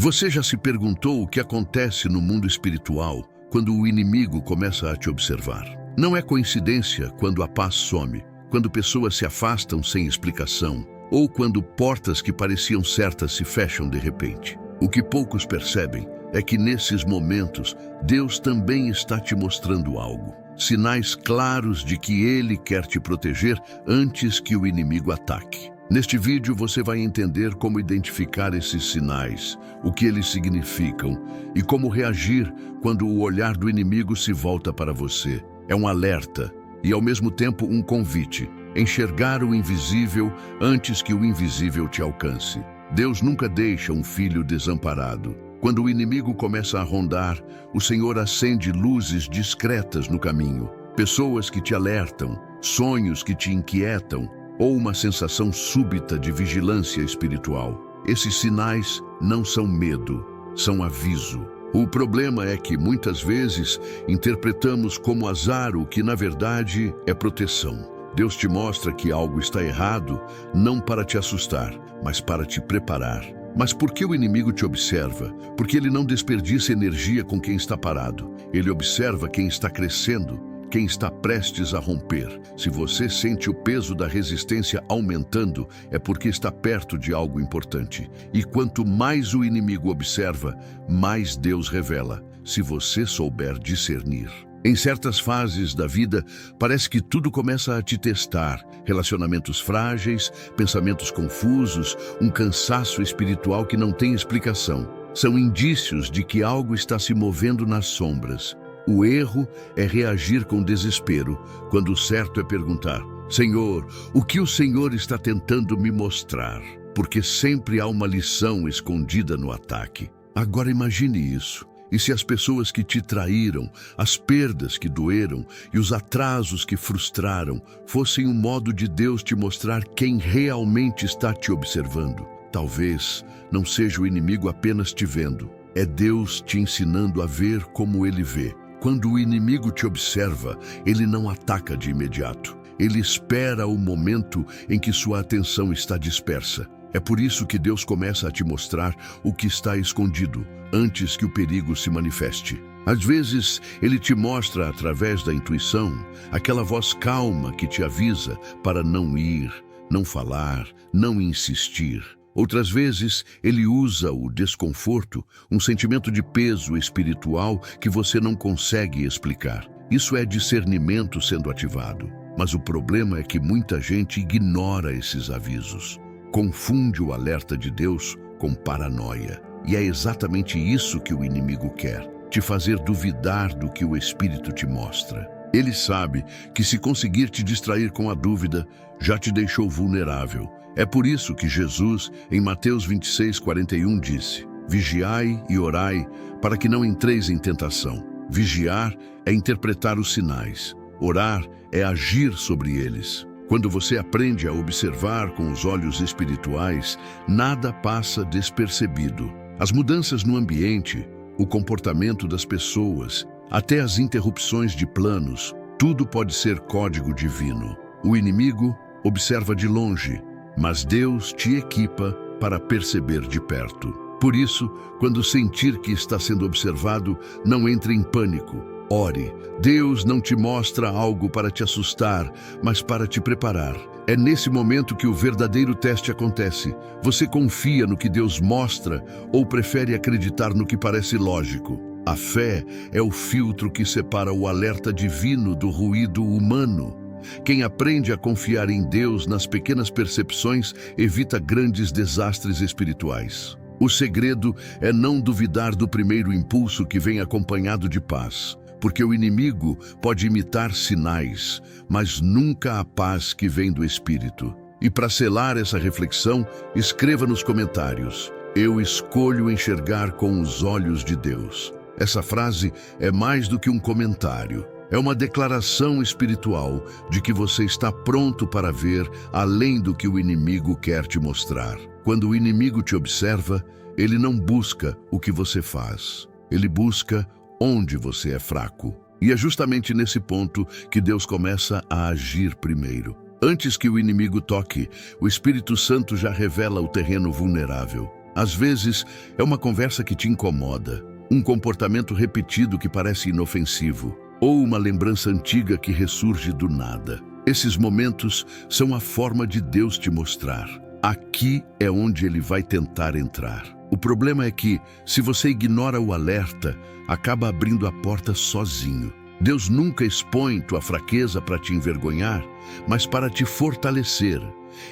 Você já se perguntou o que acontece no mundo espiritual quando o inimigo começa a te observar? Não é coincidência quando a paz some, quando pessoas se afastam sem explicação, ou quando portas que pareciam certas se fecham de repente. O que poucos percebem é que nesses momentos Deus também está te mostrando algo. Sinais claros de que Ele quer te proteger antes que o inimigo ataque. Neste vídeo você vai entender como identificar esses sinais, o que eles significam e como reagir quando o olhar do inimigo se volta para você. É um alerta e ao mesmo tempo um convite. Enxergar o invisível antes que o invisível te alcance. Deus nunca deixa um filho desamparado. Quando o inimigo começa a rondar, o Senhor acende luzes discretas no caminho. Pessoas que te alertam, sonhos que te inquietam, ou uma sensação súbita de vigilância espiritual. Esses sinais não são medo, são aviso. O problema é que muitas vezes interpretamos como azar o que na verdade é proteção. Deus te mostra que algo está errado, não para te assustar, mas para te preparar. Mas por que o inimigo te observa? Porque ele não desperdiça energia com quem está parado. Ele observa quem está crescendo, quem está prestes a romper. Se você sente o peso da resistência aumentando, é porque está perto de algo importante. E quanto mais o inimigo observa, mais Deus revela, se você souber discernir. Em certas fases da vida, parece que tudo começa a te testar. Relacionamentos frágeis, pensamentos confusos, um cansaço espiritual que não tem explicação. São indícios de que algo está se movendo nas sombras. O erro é reagir com desespero, quando o certo é perguntar: Senhor, o que o Senhor está tentando me mostrar? Porque sempre há uma lição escondida no ataque. Agora imagine isso. E se as pessoas que te traíram, as perdas que doeram e os atrasos que frustraram fossem um modo de Deus te mostrar quem realmente está te observando? Talvez não seja o inimigo apenas te vendo, é Deus te ensinando a ver como Ele vê. Quando o inimigo te observa, ele não ataca de imediato. Ele espera o momento em que sua atenção está dispersa. É por isso que Deus começa a te mostrar o que está escondido, antes que o perigo se manifeste. Às vezes, Ele te mostra através da intuição, aquela voz calma que te avisa para não ir, não falar, não insistir. Outras vezes, Ele usa o desconforto, um sentimento de peso espiritual que você não consegue explicar. Isso é discernimento sendo ativado. Mas o problema é que muita gente ignora esses avisos. Confunde o alerta de Deus com paranoia. E é exatamente isso que o inimigo quer, te fazer duvidar do que o Espírito te mostra. Ele sabe que se conseguir te distrair com a dúvida, já te deixou vulnerável. É por isso que Jesus, em Mateus 26:41, disse: Vigiai e orai, para que não entreis em tentação. Vigiar é interpretar os sinais. Orar é agir sobre eles. Quando você aprende a observar com os olhos espirituais, nada passa despercebido. As mudanças no ambiente, o comportamento das pessoas, até as interrupções de planos, tudo pode ser código divino. O inimigo observa de longe, mas Deus te equipa para perceber de perto. Por isso, quando sentir que está sendo observado, não entre em pânico. Ore. Deus não te mostra algo para te assustar, mas para te preparar. É nesse momento que o verdadeiro teste acontece. Você confia no que Deus mostra ou prefere acreditar no que parece lógico? A fé é o filtro que separa o alerta divino do ruído humano. Quem aprende a confiar em Deus nas pequenas percepções evita grandes desastres espirituais. O segredo é não duvidar do primeiro impulso que vem acompanhado de paz. Porque o inimigo pode imitar sinais, mas nunca a paz que vem do Espírito. E para selar essa reflexão, escreva nos comentários: Eu escolho enxergar com os olhos de Deus. Essa frase é mais do que um comentário. É uma declaração espiritual de que você está pronto para ver além do que o inimigo quer te mostrar. Quando o inimigo te observa, ele não busca o que você faz. Ele busca onde você é fraco. E é justamente nesse ponto que Deus começa a agir primeiro. Antes que o inimigo toque, o Espírito Santo já revela o terreno vulnerável. Às vezes, é uma conversa que te incomoda, um comportamento repetido que parece inofensivo, ou uma lembrança antiga que ressurge do nada. Esses momentos são a forma de Deus te mostrar: aqui é onde Ele vai tentar entrar. O problema é que, se você ignora o alerta, acaba abrindo a porta sozinho. Deus nunca expõe tua fraqueza para te envergonhar, mas para te fortalecer.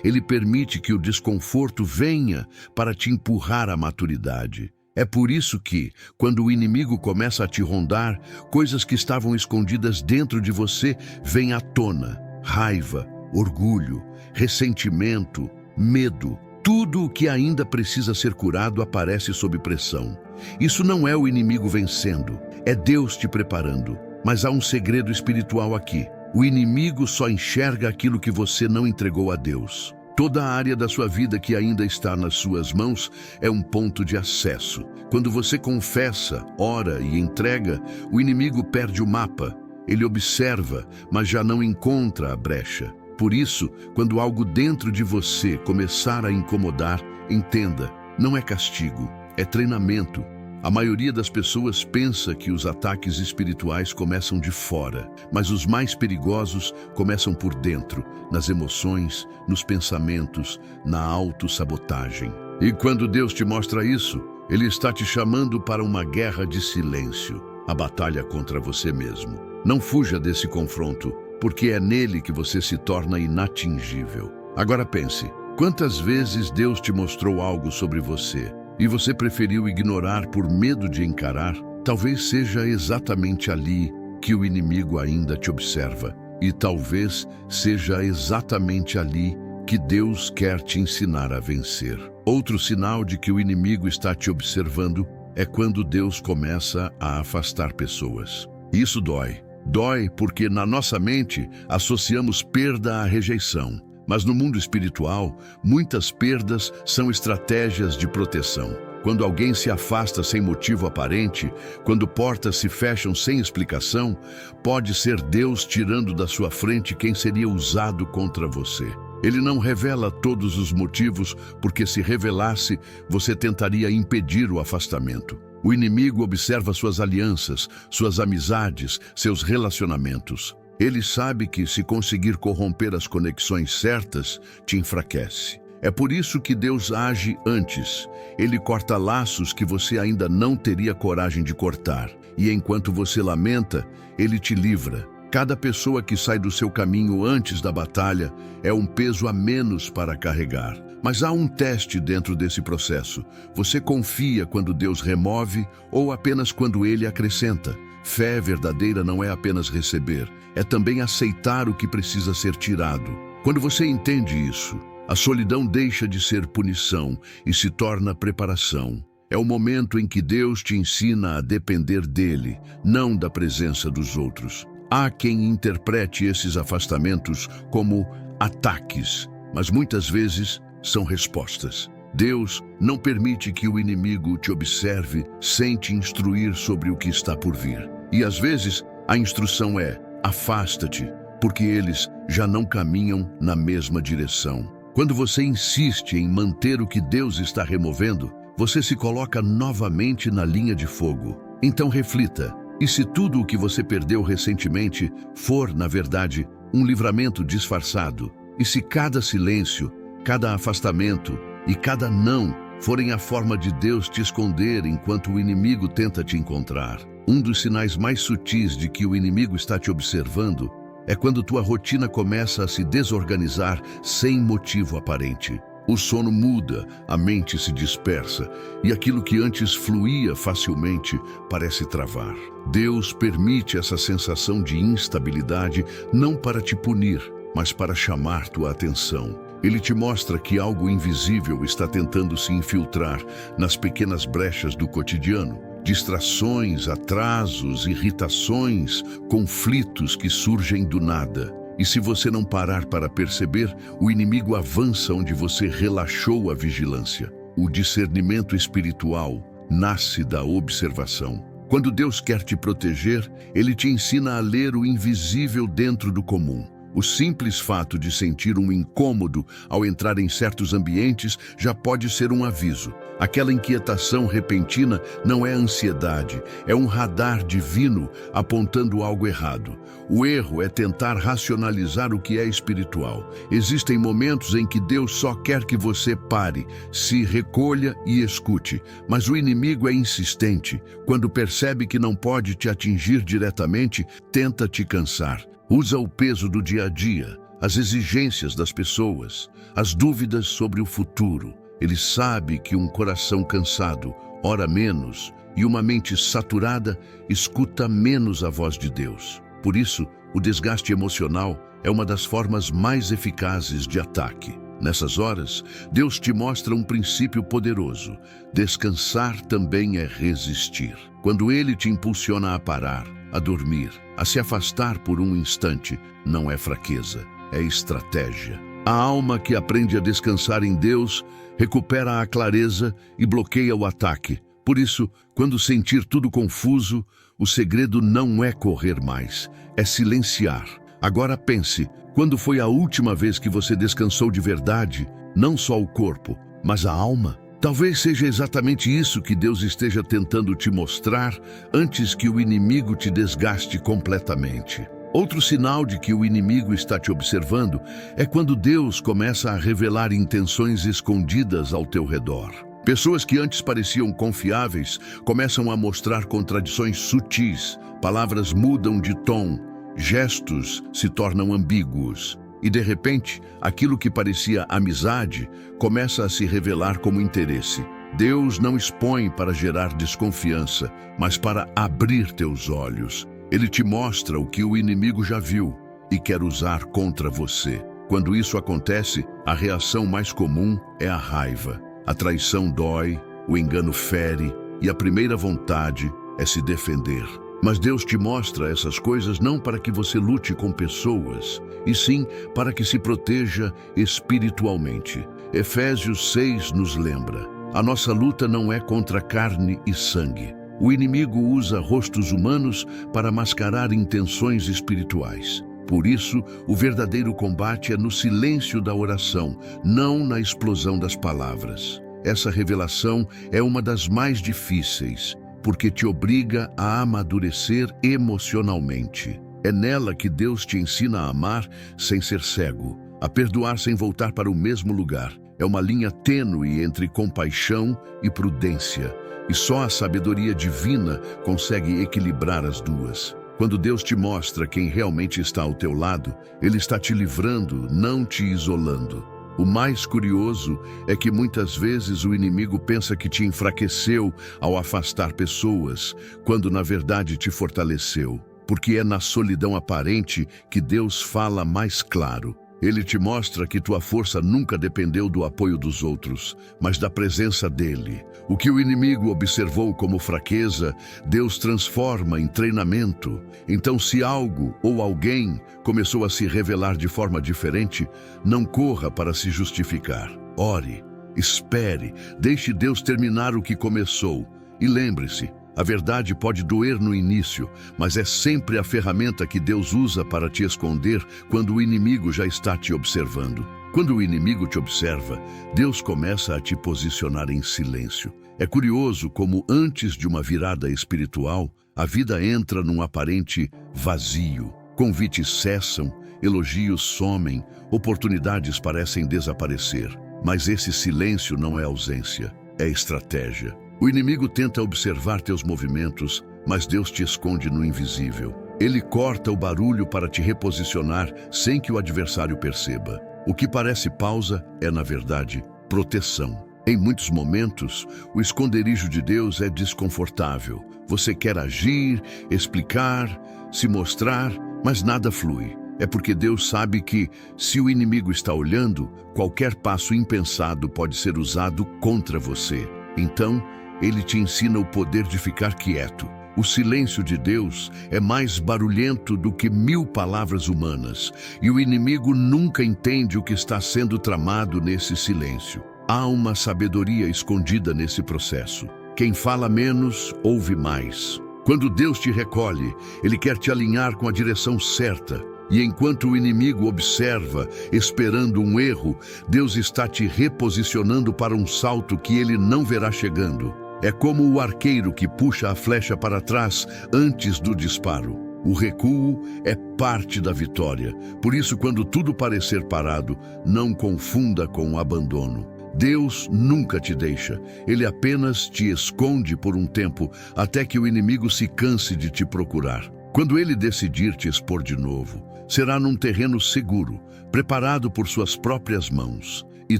Ele permite que o desconforto venha para te empurrar à maturidade. É por isso que, quando o inimigo começa a te rondar, coisas que estavam escondidas dentro de você vêm à tona: raiva, orgulho, ressentimento, medo. Tudo o que ainda precisa ser curado aparece sob pressão. Isso não é o inimigo vencendo, é Deus te preparando. Mas há um segredo espiritual aqui: o inimigo só enxerga aquilo que você não entregou a Deus. Toda a área da sua vida que ainda está nas suas mãos é um ponto de acesso. Quando você confessa, ora e entrega, o inimigo perde o mapa. Ele observa, mas já não encontra a brecha. Por isso, quando algo dentro de você começar a incomodar, entenda: não é castigo, é treinamento. A maioria das pessoas pensa que os ataques espirituais começam de fora, mas os mais perigosos começam por dentro, nas emoções, nos pensamentos, na autossabotagem. E quando Deus te mostra isso, Ele está te chamando para uma guerra de silêncio, a batalha contra você mesmo. Não fuja desse confronto, porque é nele que você se torna inatingível. Agora pense: quantas vezes Deus te mostrou algo sobre você e você preferiu ignorar por medo de encarar? Talvez seja exatamente ali que o inimigo ainda te observa, e talvez seja exatamente ali que Deus quer te ensinar a vencer. Outro sinal de que o inimigo está te observando é quando Deus começa a afastar pessoas. Isso dói. Dói porque na nossa mente associamos perda à rejeição. Mas no mundo espiritual, muitas perdas são estratégias de proteção. Quando alguém se afasta sem motivo aparente, quando portas se fecham sem explicação, pode ser Deus tirando da sua frente quem seria usado contra você. Ele não revela todos os motivos, porque se revelasse, você tentaria impedir o afastamento. O inimigo observa suas alianças, suas amizades, seus relacionamentos. Ele sabe que, se conseguir corromper as conexões certas, te enfraquece. É por isso que Deus age antes. Ele corta laços que você ainda não teria coragem de cortar. E enquanto você lamenta, Ele te livra. Cada pessoa que sai do seu caminho antes da batalha é um peso a menos para carregar. Mas há um teste dentro desse processo. Você confia quando Deus remove ou apenas quando Ele acrescenta? Fé verdadeira não é apenas receber, é também aceitar o que precisa ser tirado. Quando você entende isso, a solidão deixa de ser punição e se torna preparação. É o momento em que Deus te ensina a depender dele, não da presença dos outros. Há quem interprete esses afastamentos como ataques, mas muitas vezes são respostas. Deus não permite que o inimigo te observe sem te instruir sobre o que está por vir. E às vezes a instrução é: afasta-te, porque eles já não caminham na mesma direção. Quando você insiste em manter o que Deus está removendo, você se coloca novamente na linha de fogo. Então reflita: e se tudo o que você perdeu recentemente for, na verdade, um livramento disfarçado? E se cada silêncio, cada afastamento e cada não forem a forma de Deus te esconder enquanto o inimigo tenta te encontrar? Um dos sinais mais sutis de que o inimigo está te observando é quando tua rotina começa a se desorganizar sem motivo aparente. O sono muda, a mente se dispersa e aquilo que antes fluía facilmente parece travar. Deus permite essa sensação de instabilidade não para te punir, mas para chamar tua atenção. Ele te mostra que algo invisível está tentando se infiltrar nas pequenas brechas do cotidiano. Distrações, atrasos, irritações, conflitos que surgem do nada. E se você não parar para perceber, o inimigo avança onde você relaxou a vigilância. O discernimento espiritual nasce da observação. Quando Deus quer te proteger, Ele te ensina a ler o invisível dentro do comum. O simples fato de sentir um incômodo ao entrar em certos ambientes já pode ser um aviso. Aquela inquietação repentina não é ansiedade, é um radar divino apontando algo errado. O erro é tentar racionalizar o que é espiritual. Existem momentos em que Deus só quer que você pare, se recolha e escute, mas o inimigo é insistente. Quando percebe que não pode te atingir diretamente, tenta te cansar. Usa o peso do dia a dia, as exigências das pessoas, as dúvidas sobre o futuro. Ele sabe que um coração cansado ora menos e uma mente saturada escuta menos a voz de Deus. Por isso, o desgaste emocional é uma das formas mais eficazes de ataque. Nessas horas, Deus te mostra um princípio poderoso. Descansar também é resistir. Quando Ele te impulsiona a parar, a dormir, a se afastar por um instante, não é fraqueza, é estratégia. A alma que aprende a descansar em Deus recupera a clareza e bloqueia o ataque. Por isso, quando sentir tudo confuso, o segredo não é correr mais, é silenciar. Agora pense, quando foi a última vez que você descansou de verdade, não só o corpo, mas a alma? Talvez seja exatamente isso que Deus esteja tentando te mostrar antes que o inimigo te desgaste completamente. Outro sinal de que o inimigo está te observando é quando Deus começa a revelar intenções escondidas ao teu redor. Pessoas que antes pareciam confiáveis começam a mostrar contradições sutis, palavras mudam de tom, gestos se tornam ambíguos. E de repente, aquilo que parecia amizade começa a se revelar como interesse. Deus não expõe para gerar desconfiança, mas para abrir teus olhos. Ele te mostra o que o inimigo já viu e quer usar contra você. Quando isso acontece, a reação mais comum é a raiva. A traição dói, o engano fere e a primeira vontade é se defender. Mas Deus te mostra essas coisas não para que você lute com pessoas, e sim para que se proteja espiritualmente. Efésios 6 nos lembra: a nossa luta não é contra carne e sangue. O inimigo usa rostos humanos para mascarar intenções espirituais. Por isso, o verdadeiro combate é no silêncio da oração, não na explosão das palavras. Essa revelação é uma das mais difíceis, porque te obriga a amadurecer emocionalmente. É nela que Deus te ensina a amar sem ser cego, a perdoar sem voltar para o mesmo lugar. É uma linha tênue entre compaixão e prudência. E só a sabedoria divina consegue equilibrar as duas. Quando Deus te mostra quem realmente está ao teu lado, Ele está te livrando, não te isolando. O mais curioso é que muitas vezes o inimigo pensa que te enfraqueceu ao afastar pessoas, quando na verdade te fortaleceu. Porque é na solidão aparente que Deus fala mais claro. Ele te mostra que tua força nunca dependeu do apoio dos outros, mas da presença dele. O que o inimigo observou como fraqueza, Deus transforma em treinamento. Então, se algo ou alguém começou a se revelar de forma diferente, não corra para se justificar. Ore, espere, deixe Deus terminar o que começou. E lembre-se, a verdade pode doer no início, mas é sempre a ferramenta que Deus usa para te esconder quando o inimigo já está te observando. Quando o inimigo te observa, Deus começa a te posicionar em silêncio. É curioso como antes de uma virada espiritual, a vida entra num aparente vazio. Convites cessam, elogios somem, oportunidades parecem desaparecer. Mas esse silêncio não é ausência, é estratégia. O inimigo tenta observar teus movimentos, mas Deus te esconde no invisível. Ele corta o barulho para te reposicionar sem que o adversário perceba. O que parece pausa é, na verdade, proteção. Em muitos momentos, o esconderijo de Deus é desconfortável. Você quer agir, explicar, se mostrar, mas nada flui. É porque Deus sabe que, se o inimigo está olhando, qualquer passo impensado pode ser usado contra você. Então, Ele te ensina o poder de ficar quieto. O silêncio de Deus é mais barulhento do que 1000 palavras humanas, e o inimigo nunca entende o que está sendo tramado nesse silêncio. Há uma sabedoria escondida nesse processo. Quem fala menos, ouve mais. Quando Deus te recolhe, Ele quer te alinhar com a direção certa. E enquanto o inimigo observa, esperando um erro, Deus está te reposicionando para um salto que ele não verá chegando. É como o arqueiro que puxa a flecha para trás antes do disparo. O recuo é parte da vitória. Por isso, quando tudo parecer parado, não confunda com o abandono. Deus nunca te deixa. Ele apenas te esconde por um tempo, até que o inimigo se canse de te procurar. Quando ele decidir te expor de novo, será num terreno seguro, preparado por suas próprias mãos. E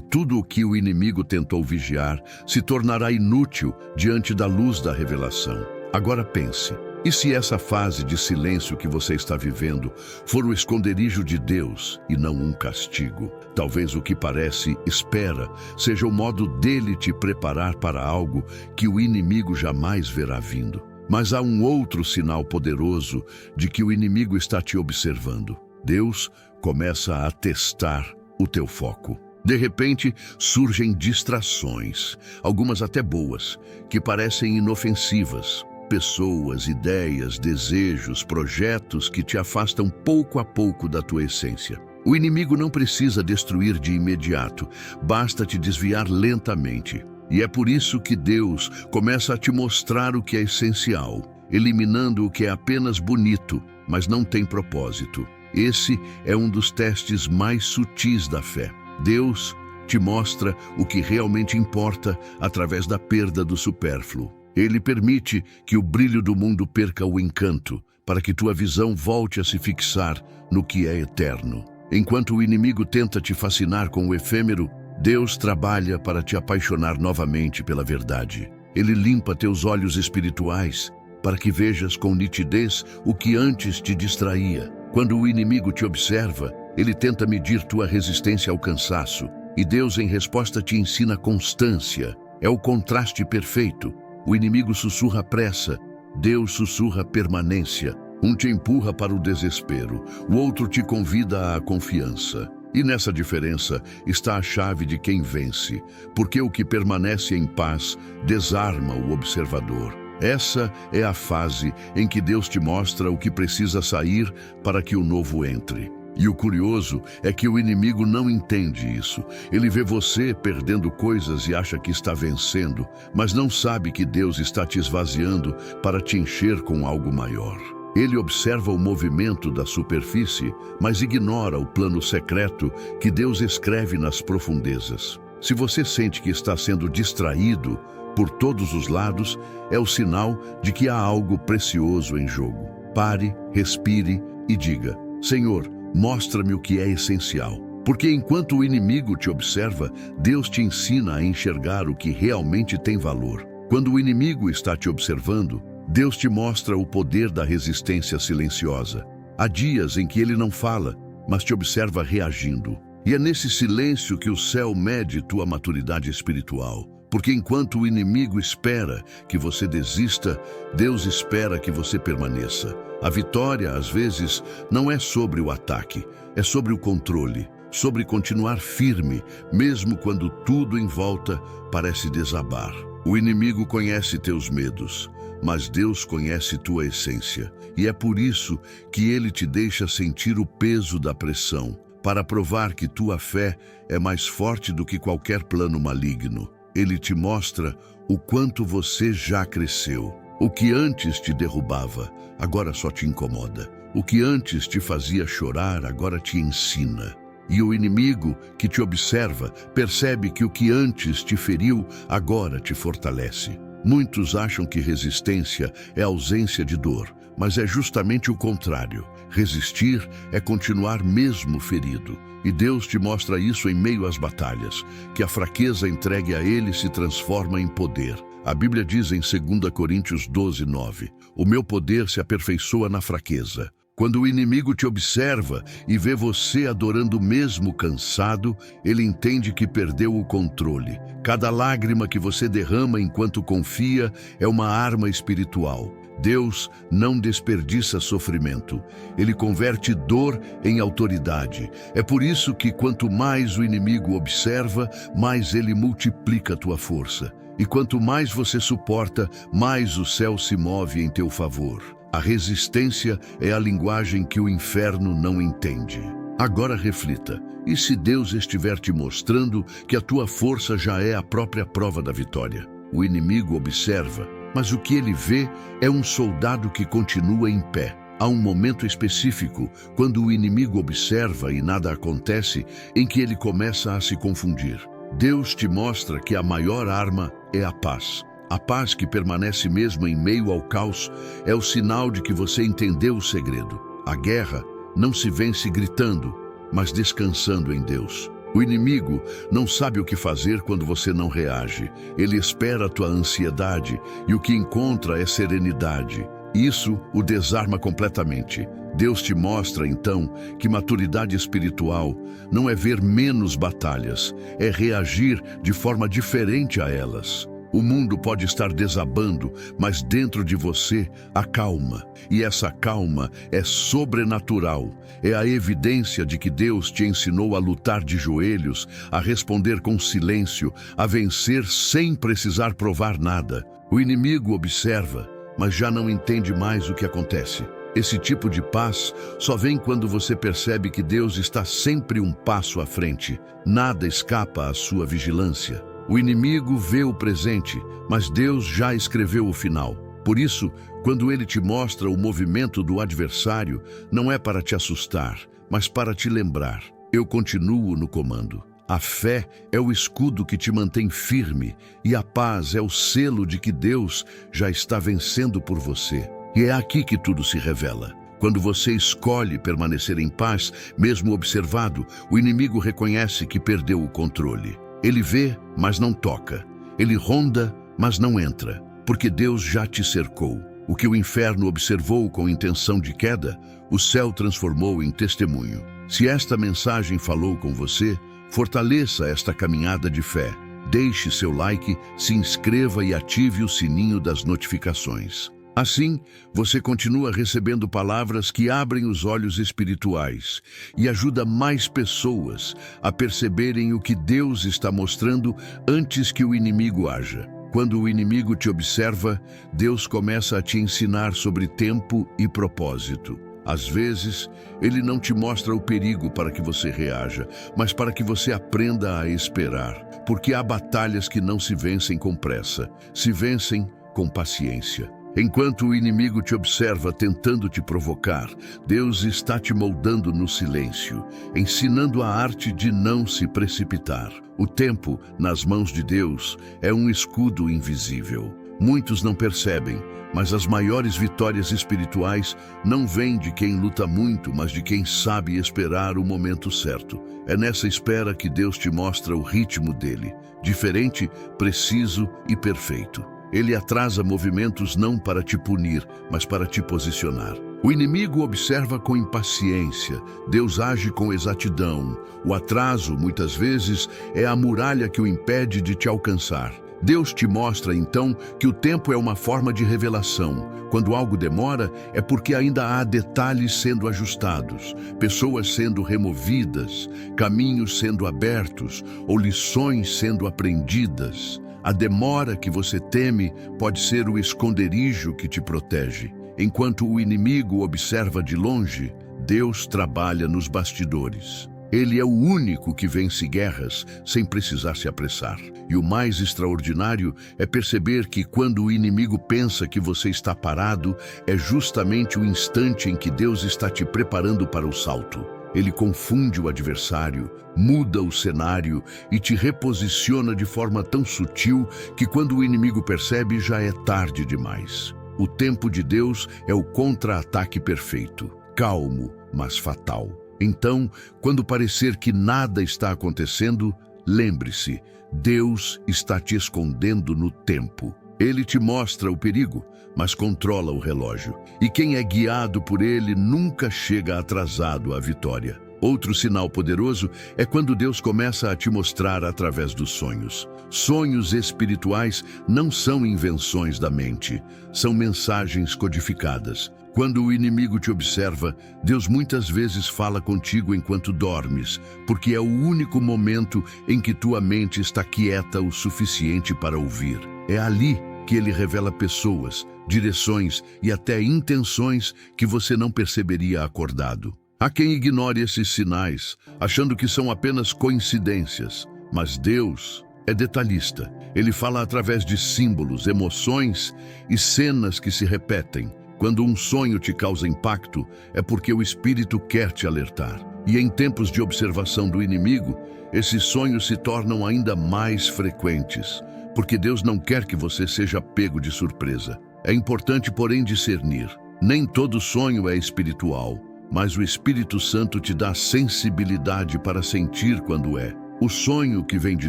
tudo o que o inimigo tentou vigiar se tornará inútil diante da luz da revelação. Agora pense. E se essa fase de silêncio que você está vivendo for o esconderijo de Deus e não um castigo? Talvez o que parece espera seja o modo dele te preparar para algo que o inimigo jamais verá vindo. Mas há um outro sinal poderoso de que o inimigo está te observando. Deus começa a testar o teu foco. De repente, surgem distrações, algumas até boas, que parecem inofensivas. Pessoas, ideias, desejos, projetos que te afastam pouco a pouco da tua essência. O inimigo não precisa destruir de imediato, basta te desviar lentamente. E é por isso que Deus começa a te mostrar o que é essencial, eliminando o que é apenas bonito, mas não tem propósito. Esse é um dos testes mais sutis da fé. Deus te mostra o que realmente importa através da perda do supérfluo. Ele permite que o brilho do mundo perca o encanto, para que tua visão volte a se fixar no que é eterno. Enquanto o inimigo tenta te fascinar com o efêmero, Deus trabalha para te apaixonar novamente pela verdade. Ele limpa teus olhos espirituais, para que vejas com nitidez o que antes te distraía. Quando o inimigo te observa, ele tenta medir tua resistência ao cansaço, e Deus, em resposta, te ensina constância. É o contraste perfeito. O inimigo sussurra pressa, Deus sussurra permanência. Um te empurra para o desespero, o outro te convida à confiança. E nessa diferença está a chave de quem vence, porque o que permanece em paz desarma o observador. Essa é a fase em que Deus te mostra o que precisa sair para que o novo entre. E o curioso é que o inimigo não entende isso. Ele vê você perdendo coisas e acha que está vencendo, mas não sabe que Deus está te esvaziando para te encher com algo maior. Ele observa o movimento da superfície, mas ignora o plano secreto que Deus escreve nas profundezas. Se você sente que está sendo distraído por todos os lados, é o sinal de que há algo precioso em jogo. Pare, respire e diga: Senhor, mostra-me o que é essencial. Porque enquanto o inimigo te observa, Deus te ensina a enxergar o que realmente tem valor. Quando o inimigo está te observando, Deus te mostra o poder da resistência silenciosa. Há dias em que ele não fala, mas te observa reagindo. E é nesse silêncio que o céu mede tua maturidade espiritual. Porque enquanto o inimigo espera que você desista, Deus espera que você permaneça. A vitória, às vezes, não é sobre o ataque, é sobre o controle, sobre continuar firme, mesmo quando tudo em volta parece desabar. O inimigo conhece teus medos, mas Deus conhece tua essência. E é por isso que ele te deixa sentir o peso da pressão, para provar que tua fé é mais forte do que qualquer plano maligno. Ele te mostra o quanto você já cresceu. O que antes te derrubava, agora só te incomoda. O que antes te fazia chorar, agora te ensina. E o inimigo que te observa percebe que o que antes te feriu, agora te fortalece. Muitos acham que resistência é ausência de dor, mas é justamente o contrário. Resistir é continuar mesmo ferido. E Deus te mostra isso em meio às batalhas, que a fraqueza entregue a Ele se transforma em poder. A Bíblia diz em 2 Coríntios 12:9, o meu poder se aperfeiçoa na fraqueza. Quando o inimigo te observa e vê você adorando mesmo cansado, ele entende que perdeu o controle. Cada lágrima que você derrama enquanto confia é uma arma espiritual. Deus não desperdiça sofrimento. Ele converte dor em autoridade. É por isso que quanto mais o inimigo observa, mais ele multiplica a tua força. E quanto mais você suporta, mais o céu se move em teu favor. A resistência é a linguagem que o inferno não entende. Agora reflita, e se Deus estiver te mostrando que a tua força já é a própria prova da vitória? O inimigo observa, mas o que ele vê é um soldado que continua em pé. Há um momento específico, quando o inimigo observa e nada acontece, em que ele começa a se confundir. Deus te mostra que a maior arma é a paz. A paz que permanece mesmo em meio ao caos é o sinal de que você entendeu o segredo. A guerra não se vence gritando, mas descansando em Deus. O inimigo não sabe o que fazer quando você não reage. Ele espera a tua ansiedade e o que encontra é serenidade. Isso o desarma completamente. Deus te mostra, então, que maturidade espiritual não é ver menos batalhas, é reagir de forma diferente a elas. O mundo pode estar desabando, mas dentro de você há calma. E essa calma é sobrenatural. É a evidência de que Deus te ensinou a lutar de joelhos, a responder com silêncio, a vencer sem precisar provar nada. O inimigo observa, mas já não entende mais o que acontece. Esse tipo de paz só vem quando você percebe que Deus está sempre um passo à frente. Nada escapa à sua vigilância. O inimigo vê o presente, mas Deus já escreveu o final. Por isso, quando ele te mostra o movimento do adversário, não é para te assustar, mas para te lembrar: eu continuo no comando. A fé é o escudo que te mantém firme, e a paz é o selo de que Deus já está vencendo por você. E é aqui que tudo se revela. Quando você escolhe permanecer em paz, mesmo observado, o inimigo reconhece que perdeu o controle. Ele vê, mas não toca. Ele ronda, mas não entra, porque Deus já te cercou. O que o inferno observou com intenção de queda, o céu transformou em testemunho. Se esta mensagem falou com você, fortaleça esta caminhada de fé. Deixe seu like, se inscreva e ative o sininho das notificações. Assim, você continua recebendo palavras que abrem os olhos espirituais e ajuda mais pessoas a perceberem o que Deus está mostrando antes que o inimigo haja. Quando o inimigo te observa, Deus começa a te ensinar sobre tempo e propósito. Às vezes, ele não te mostra o perigo para que você reaja, mas para que você aprenda a esperar, porque há batalhas que não se vencem com pressa, se vencem com paciência. Enquanto o inimigo te observa tentando te provocar, Deus está te moldando no silêncio, ensinando a arte de não se precipitar. O tempo, nas mãos de Deus, é um escudo invisível. Muitos não percebem, mas as maiores vitórias espirituais não vêm de quem luta muito, mas de quem sabe esperar o momento certo. É nessa espera que Deus te mostra o ritmo dele, diferente, preciso e perfeito. Ele atrasa movimentos não para te punir, mas para te posicionar. O inimigo observa com impaciência, Deus age com exatidão. O atraso, muitas vezes, é a muralha que o impede de te alcançar. Deus te mostra, então, que o tempo é uma forma de revelação. Quando algo demora, é porque ainda há detalhes sendo ajustados, pessoas sendo removidas, caminhos sendo abertos ou lições sendo aprendidas. A demora que você teme pode ser o esconderijo que te protege. Enquanto o inimigo observa de longe, Deus trabalha nos bastidores. Ele é o único que vence guerras sem precisar se apressar. E o mais extraordinário é perceber que quando o inimigo pensa que você está parado, é justamente o instante em que Deus está te preparando para o salto. Ele confunde o adversário, muda o cenário e te reposiciona de forma tão sutil que quando o inimigo percebe, já é tarde demais. O tempo de Deus é o contra-ataque perfeito, calmo, mas fatal. Então, quando parecer que nada está acontecendo, lembre-se, Deus está te escondendo no tempo. Ele te mostra o perigo, mas controla o relógio. E quem é guiado por ele nunca chega atrasado à vitória. Outro sinal poderoso é quando Deus começa a te mostrar através dos sonhos. Sonhos espirituais não são invenções da mente, são mensagens codificadas. Quando o inimigo te observa, Deus muitas vezes fala contigo enquanto dormes, porque é o único momento em que tua mente está quieta o suficiente para ouvir. É ali que ele revela pessoas, direções e até intenções que você não perceberia acordado. Há quem ignore esses sinais, achando que são apenas coincidências, mas Deus é detalhista. Ele fala através de símbolos, emoções e cenas que se repetem. Quando um sonho te causa impacto, é porque o Espírito quer te alertar. E em tempos de observação do inimigo, esses sonhos se tornam ainda mais frequentes, porque Deus não quer que você seja pego de surpresa. É importante, porém, discernir. Nem todo sonho é espiritual, mas o Espírito Santo te dá sensibilidade para sentir quando é. O sonho que vem de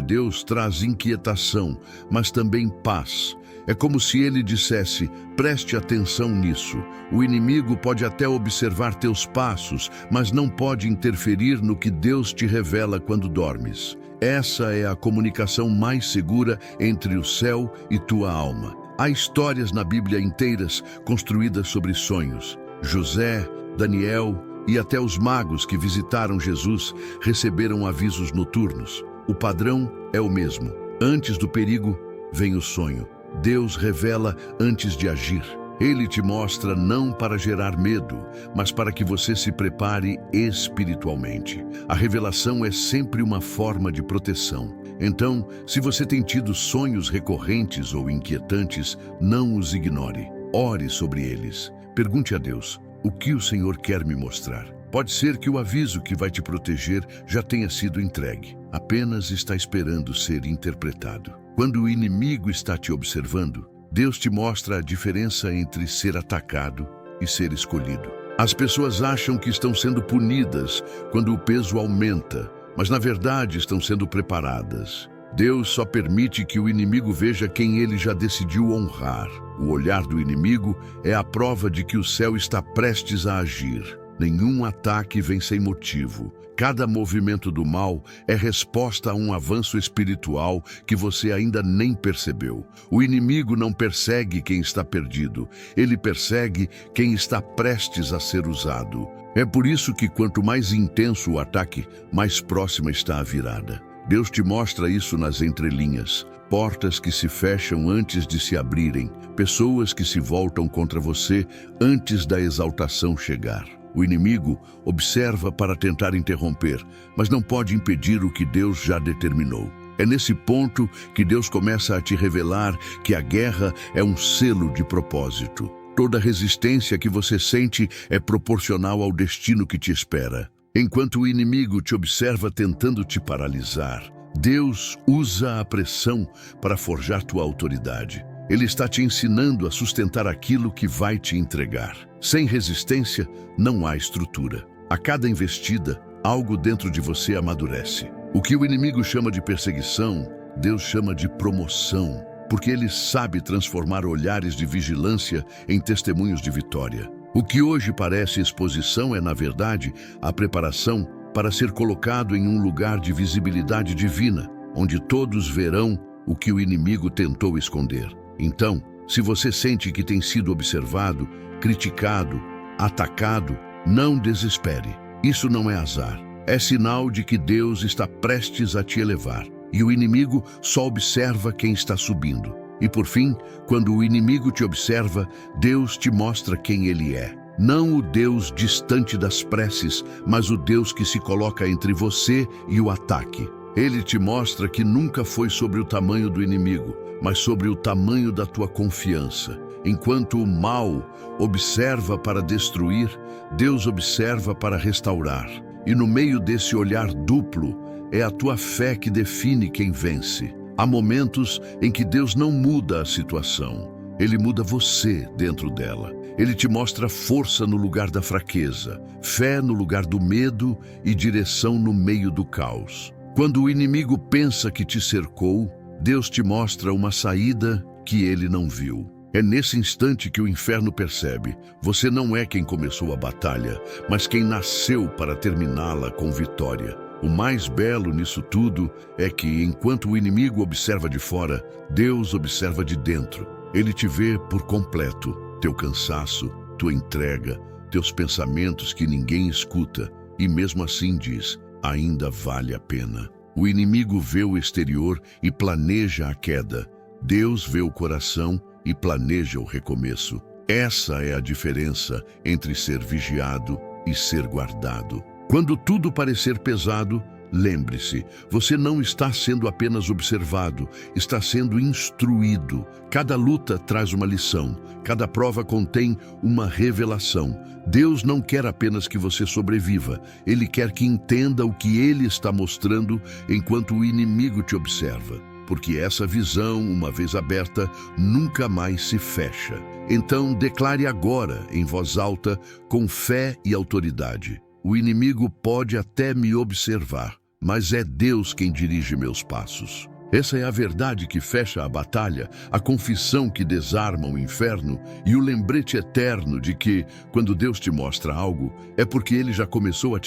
Deus traz inquietação, mas também paz. É como se ele dissesse: preste atenção nisso. O inimigo pode até observar teus passos, mas não pode interferir no que Deus te revela quando dormes. Essa é a comunicação mais segura entre o céu e tua alma. Há histórias na Bíblia inteiras construídas sobre sonhos. José, Daniel e até os magos que visitaram Jesus receberam avisos noturnos. O padrão é o mesmo. Antes do perigo, vem o sonho. Deus revela antes de agir. Ele te mostra não para gerar medo, mas para que você se prepare espiritualmente. A revelação é sempre uma forma de proteção. Então, se você tem tido sonhos recorrentes ou inquietantes, não os ignore. Ore sobre eles. Pergunte a Deus: o que o Senhor quer me mostrar? Pode ser que o aviso que vai te proteger já tenha sido entregue. Apenas está esperando ser interpretado. Quando o inimigo está te observando, Deus te mostra a diferença entre ser atacado e ser escolhido. As pessoas acham que estão sendo punidas quando o peso aumenta, mas na verdade estão sendo preparadas. Deus só permite que o inimigo veja quem ele já decidiu honrar. O olhar do inimigo é a prova de que o céu está prestes a agir. Nenhum ataque vem sem motivo. Cada movimento do mal é resposta a um avanço espiritual que você ainda nem percebeu. O inimigo não persegue quem está perdido, ele persegue quem está prestes a ser usado. É por isso que quanto mais intenso o ataque, mais próxima está a virada. Deus te mostra isso nas entrelinhas. Portas que se fecham antes de se abrirem, pessoas que se voltam contra você antes da exaltação chegar. O inimigo observa para tentar interromper, mas não pode impedir o que Deus já determinou. É nesse ponto que Deus começa a te revelar que a guerra é um selo de propósito. Toda resistência que você sente é proporcional ao destino que te espera. Enquanto o inimigo te observa tentando te paralisar, Deus usa a pressão para forjar tua autoridade. Ele está te ensinando a sustentar aquilo que vai te entregar. Sem resistência, não há estrutura. A cada investida, algo dentro de você amadurece. O que o inimigo chama de perseguição, Deus chama de promoção, porque ele sabe transformar olhares de vigilância em testemunhos de vitória. O que hoje parece exposição é, na verdade, a preparação para ser colocado em um lugar de visibilidade divina, onde todos verão o que o inimigo tentou esconder. Então, se você sente que tem sido observado, criticado, atacado, não desespere. Isso não é azar. É sinal de que Deus está prestes a te elevar. E o inimigo só observa quem está subindo. E por fim, quando o inimigo te observa, Deus te mostra quem ele é. Não o Deus distante das preces, mas o Deus que se coloca entre você e o ataque. Ele te mostra que nunca foi sobre o tamanho do inimigo, mas sobre o tamanho da tua confiança. Enquanto o mal observa para destruir, Deus observa para restaurar. E no meio desse olhar duplo, é a tua fé que define quem vence. Há momentos em que Deus não muda a situação, Ele muda você dentro dela. Ele te mostra força no lugar da fraqueza, fé no lugar do medo e direção no meio do caos. Quando o inimigo pensa que te cercou, Deus te mostra uma saída que ele não viu. É nesse instante que o inferno percebe: você não é quem começou a batalha, mas quem nasceu para terminá-la com vitória. O mais belo nisso tudo é que, enquanto o inimigo observa de fora, Deus observa de dentro. Ele te vê por completo, teu cansaço, tua entrega, teus pensamentos que ninguém escuta, e mesmo assim diz: ainda vale a pena. O inimigo vê o exterior e planeja a queda. Deus vê o coração e planeja o recomeço. Essa é a diferença entre ser vigiado e ser guardado. Quando tudo parecer pesado, lembre-se, você não está sendo apenas observado, está sendo instruído. Cada luta traz uma lição, cada prova contém uma revelação. Deus não quer apenas que você sobreviva, Ele quer que entenda o que Ele está mostrando enquanto o inimigo te observa. Porque essa visão, uma vez aberta, nunca mais se fecha. Então, declare agora, em voz alta, com fé e autoridade: o inimigo pode até me observar, mas é Deus quem dirige meus passos. Essa é a verdade que fecha a batalha, a confissão que desarma o inferno e o lembrete eterno de que, quando Deus te mostra algo, é porque Ele já começou a te